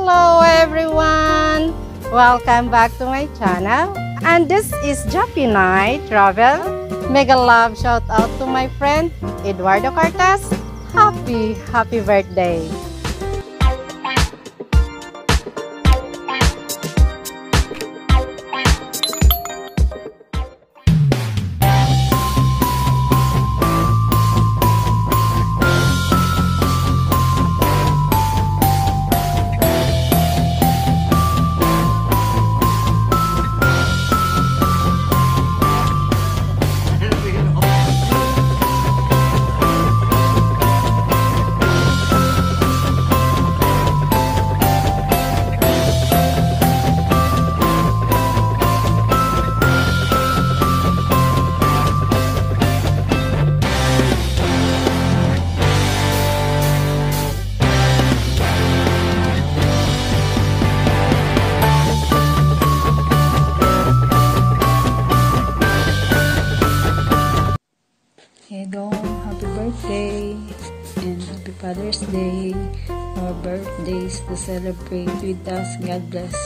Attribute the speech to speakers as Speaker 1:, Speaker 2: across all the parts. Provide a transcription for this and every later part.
Speaker 1: Hello everyone! Welcome back to my channel. And this is Jappy Night Travel. Mega love shout out to my friend Eduardo Cartas. Happy birthday!
Speaker 2: Edong, happy birthday and happy Father's Day. Our birthdays to celebrate with us. God bless.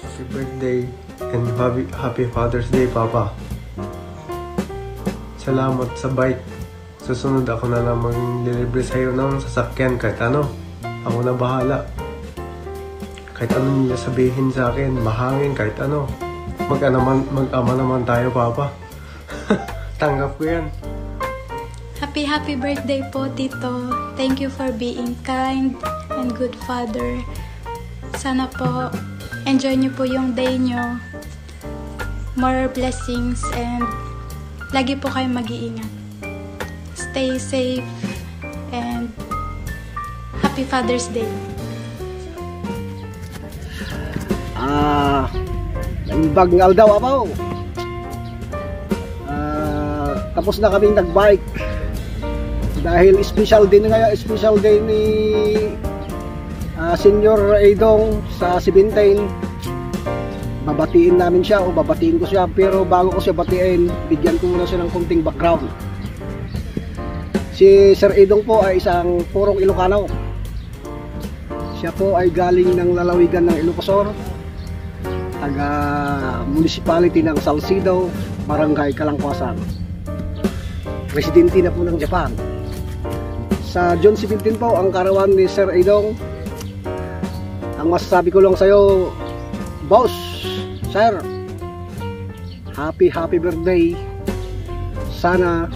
Speaker 3: Happy birthday and happy Father's Day, Papa. Salamat sa bike. Susunod ako na namang delivery sa'yo ng sasakyan kahit ano. Ako na bahala. Kahit ano nila sabihin sa akin, mahangin kahit ano. Mag-ama naman tayo, Papa. Tanggap ko yan.
Speaker 2: Happy birthday po, Tito. Thank you for being kind and good father. Sana po enjoy niyo po yung day niyo. More blessings and lagi po kayong mag-iingat. Stay safe and happy Father's Day.
Speaker 4: Bagong aldaw apaw. Tapos na kaming nagbike. Dahil special day ni Senior Edong sa 17. Babatiin namin siya o babatiin ko siya, pero bago ko siya batiin, bigyan ko muna siya ng konting background. Si Sir Edong po ay isang purong Ilocano. Siya po ay galing ng lalawigan ng Ilocosur, taga municipality ng Salcido, Barangay Kalangkwasan. Residente na po ng Japan. Sa June 17 po ang karawan ni Sir Edong. Ang masasabi ko lang sa'yo, boss, sir, happy birthday. Sana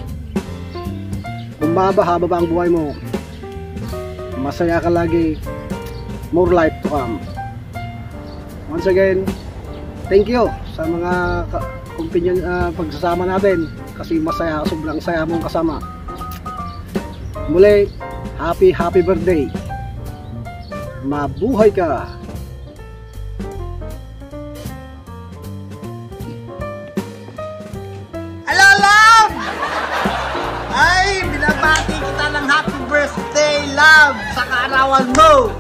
Speaker 4: haba ba ang buhay mo, masaya ka lagi, more life to come. Once again, thank you sa mga pagsasama natin, kasi masaya, sobrang saya mong kasama. Muli, happy birthday. Mabuhay ka.
Speaker 5: Hello, love! Ay, binabati kita ng happy birthday, love, sa kaarawan mo.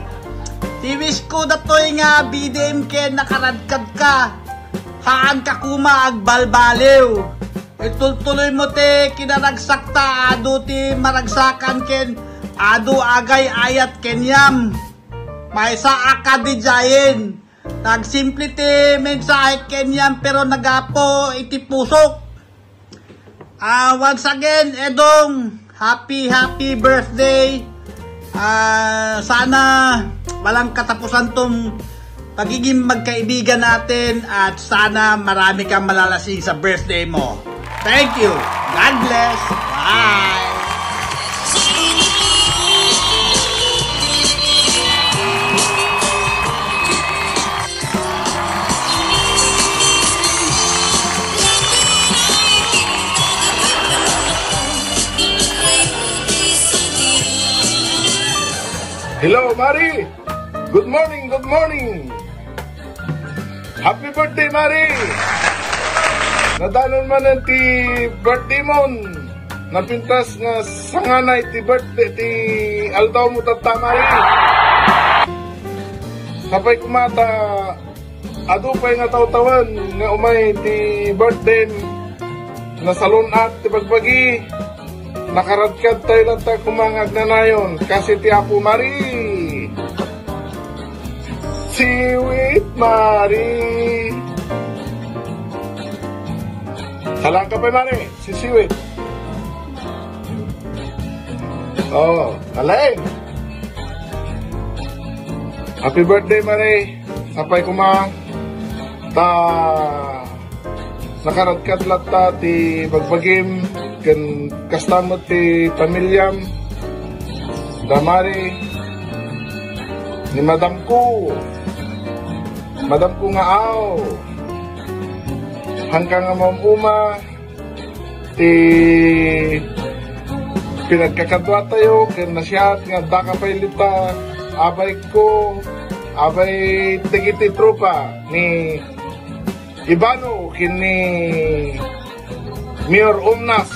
Speaker 5: Tiwis ko na to'y nga BDM ken nakaradkad ka. Haan ka kuma agbalbaliw. Itultuloy mo te kinaragsakta adu ti maragsakan ken adu agay ayat kenyam. Maysa akadi jayen. Nagsimple ti mensahe kenyam pero nagapo iti pusok. Once again, Edong, happy birthday. Sana walang katapusan tong pagiging magkaibigan natin at sana marami kang malalasing sa birthday mo. Thank you. God bless. Bye.
Speaker 6: Hello, Mari. Good morning. Happy birthday, Mari. Nadanon man ang ti birthday mo. Napintas nga sanganay ti birthday ti aldaw mo tata, Mari. Kapay kumata adupay nga tawtawan nga umay ti birthday na salunat ti bagbagi. Nakaradkad tayo lang kumangag na nayon kasi ti Apo Mari. Sweet Mari. Salam ka pa, Mari. Si Sweet. Oh, alain. Happy birthday, Mari. Sapay kuma. Nakaradkad lata ti bagbagim. Kan kastamot ti pamilyam. Damari. Ni Madam ko. Madam ko nga aw. Hanggang nga mamuma. Ti pinagkakadwa tayo. Kan nasyat nga daka pailita. Abay ko. Abay tigiti tropa. Ni Ibano. Kini Mayor Umnas.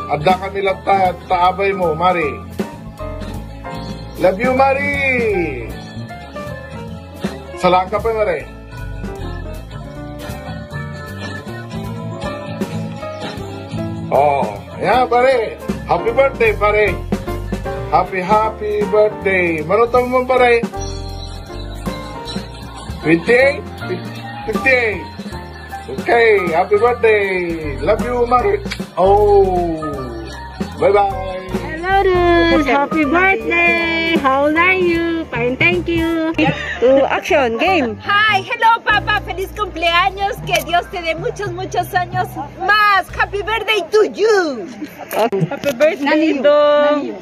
Speaker 6: Adda kami lang taabay mo, Mari. Love you, Mari! Salam ka pa, Mari. Oh, yeah, pare. Happy birthday, pare. Happy birthday. Manutang mo, pare. 28? 58. Okay, happy birthday. Love you, Mari. Oh, bye-bye.
Speaker 7: Hello, Ruth. Happy birthday. How old are you? Fine, thank you. To action, game.
Speaker 8: Hi, hello, Papa. Feliz cumpleaños. Que Dios te dé muchos, muchos años más. Happy birthday to you.
Speaker 7: Happy birthday, Dong.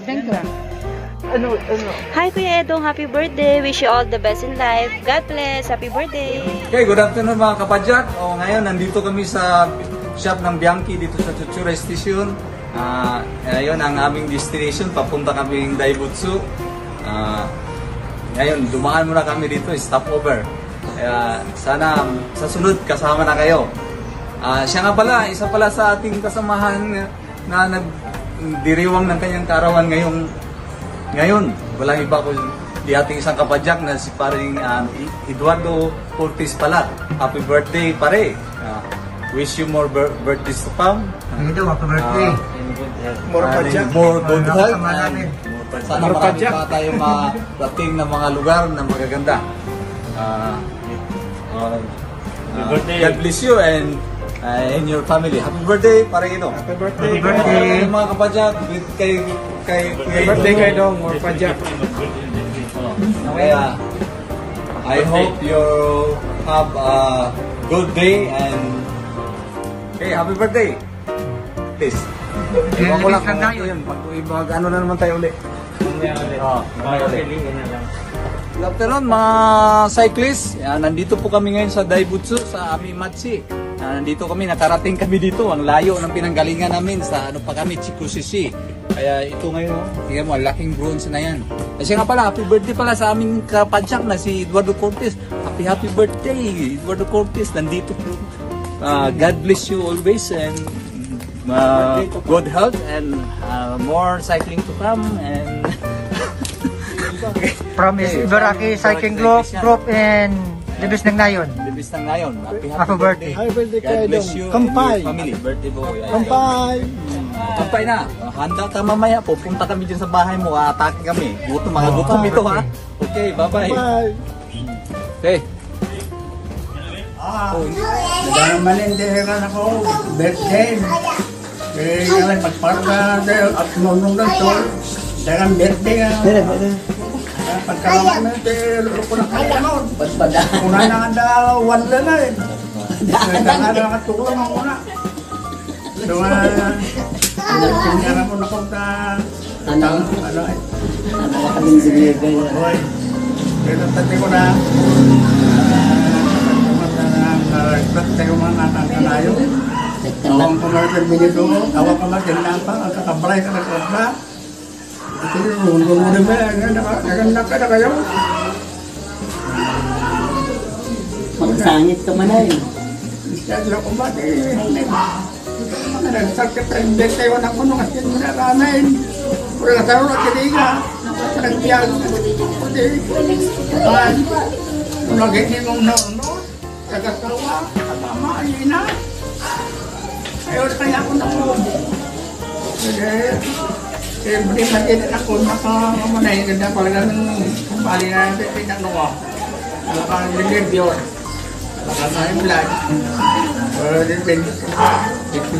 Speaker 9: Hi, Kuya Edong. Happy birthday. Wish you all the best in life. God bless. Happy birthday.
Speaker 10: Okay, good afternoon mga kapadyak. Ngayon, nandito kami sa shop ng Bianchi dito sa Chuchura Station. Ngayon, ang aming destination. Papunta kaming Daibutsu. Ngayon, dumaan muna kami dito. Stopover. Sana sa sunod kasama na kayo. Siya nga pala, isa pala sa ating kasamahan na nagdiriwang ng kanyang kaarawan ngayon, walang iba ko di ating isang kapadyak na si paring Eduardo Cortez pala. Happy birthday, pare. Wish you more birthdays to come.
Speaker 4: Happy birthday.
Speaker 10: More good health. Sana marami pa tayong marating na mga lugar na magaganda. God bless you and your family. Happy birthday, Parangino. Happy birthday. Happy birthday. Mga kapadyak, kay birthday kay Dong, more padyak. Kaya, I hope you have a good day and okay, happy birthday. Please. Iwan ko lang kung yun. Ano na naman tayo ulit. Good afternoon mga cyclists. Nandito po kami ngayon sa Daibutsu sa Amimachi. Nandito kami, nakarating kami dito. Ang layo ng pinanggalingan namin sa ano pa kami, Chikushi. Kaya ito ngayon, tingnan mo, laking bronze na yan. Kasi nga pala, happy birthday pala sa aming kapadyak na si Eduardo Cortez. Happy birthday, Eduardo Cortez. Nandito po. God bless you always and good health and more cycling to come and
Speaker 11: Promise Ibaraki Cycling Group and Libis ng Ngayon.
Speaker 10: Libis ng Ngayon.
Speaker 11: Happy birthday.
Speaker 4: Happy birthday
Speaker 10: God bless you and your family. Birthday boy.
Speaker 4: Kampay.
Speaker 10: Kampay na. Handa ka mamaya. Pupunta kami dyan sa bahay mo. Atake kami. Mga gutom ito ha. Okay, bye-bye. Okay.
Speaker 5: Malindihan ako. Birthday. Kaya nga magparga at nunong na ito. Dagang birthday nga. Pagkalaman na ito, ko na kaya nun. Una na nga wala na eh. Kaya nga nakatulong ako na. So nga, pinagpinyaran ko na kung ano eh. Ano kaming sinigay. Hoy, pero tati ko na, tayo mga nakakalayo. Awang pumarapin minito, awang pumarapin nampang, ang kakabalay ka na kota. Ito yung muna ba, naganda ka na kayo.
Speaker 12: Magsangit ka man ay.
Speaker 5: Isyan lang ko ba, nagsakit ang tayo ng puno kasi muna ramen. Pura na taro na kiniga, nakasaragpiyag. Kung nagiging mong nono, kagasawa, katama, ayun na. Ayaw na kaya ako na po. Siyempre, magiging ako nakamanay. Ganda pala ng bali na natin pinano ko. Ang limpyo. Ang blood.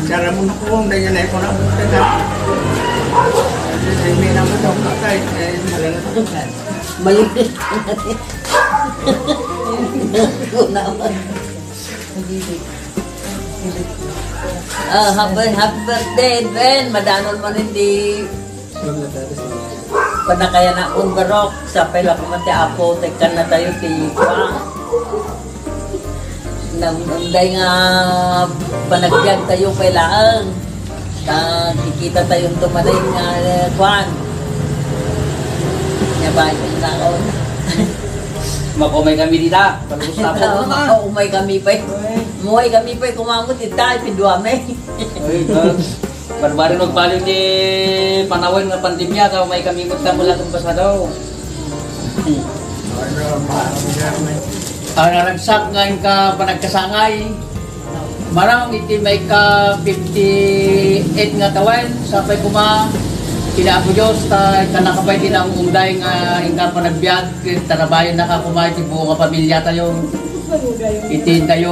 Speaker 5: Cara mo na kung dahil na ito na magtagal. May naman daw kakay.
Speaker 12: Malimit. Happy birthday, Ben. Madanol man hindi. Panakaya na akong barok. Sapay lang ko mati apo. Tekan na tayo tipa. Nanday nga panagbiag tayo kailangan. Kikita tayong tumalay nga kwan. Nabahay yung taon.
Speaker 10: Makumay kami dito.
Speaker 12: Makumay kami pa. Muhay kami pa kumamot ita. Pinduame.
Speaker 10: Baru-baru nagpaliw ni panawin ng pandemya. May kami magkamula kung basa daw. Naragsak ngayon ka panagkasangay. Marang iti may ka 58 nga tawen. Sapay kuma. Kinaapo Diyos, kanakapay din ang unday nga ingka panagbiag, tarabayan na kakumay, buong pamilya tayo. Itin tayo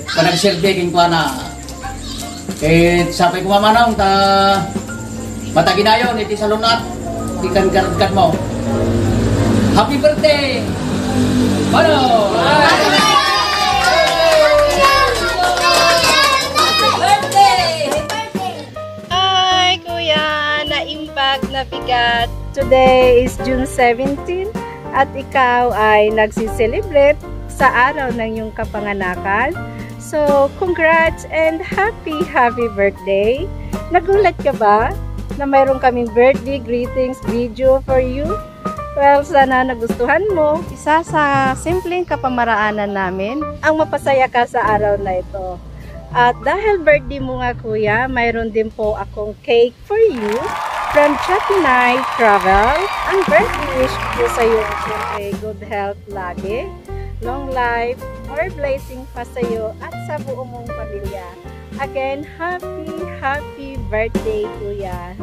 Speaker 10: panagserbe kwa na. Sapay kumamanong, mataginayon, iti salunat, ikan karagkat mo. Happy birthday! Bano!
Speaker 1: Na bigat. Today is June 17 at ikaw ay nagsiselebrate sa araw ng iyong kapanganakan. So, congrats and happy birthday. Nagulat ka ba na mayroon kaming birthday greetings video for you? Well, sana nagustuhan mo. Isa sa simpleng kapamaraanan namin ang mapasaya ka sa araw na ito. At dahil birthday mo nga kuya, mayroon din po akong cake for you from Chapinay Travel. Ang birthday wish ko sa iyo ay good health lagi, long life, more blessing pa sa iyo at sa buong mong pamilya. Again, happy birthday kuya.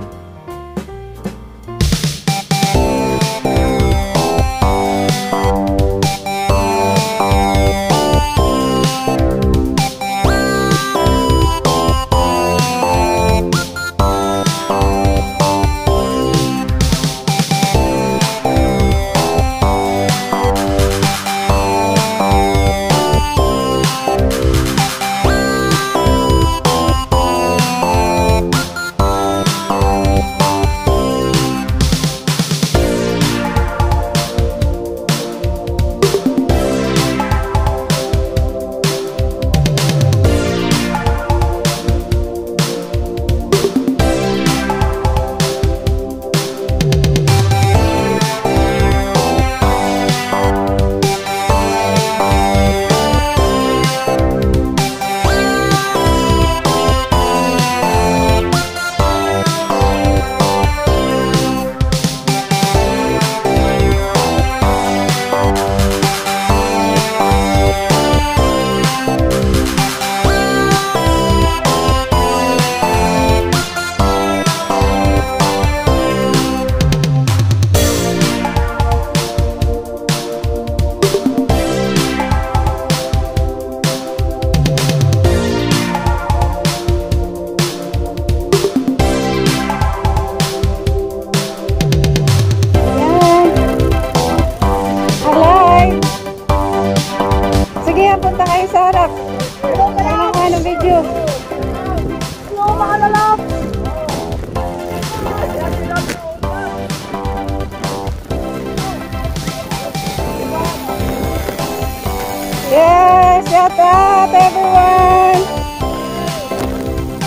Speaker 1: Yes, shout out everyone.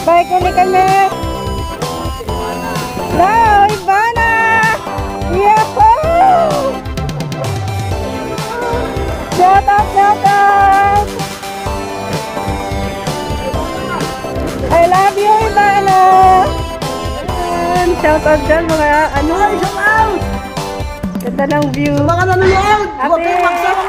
Speaker 1: Bye kuli kami. Now, Ivana. Yahoo! Shout out, shout out. I love you, Ivana. And shout out dyan mga ano. Shout out. Ganda ng view. Mga nanonood. Huwag kayong magsama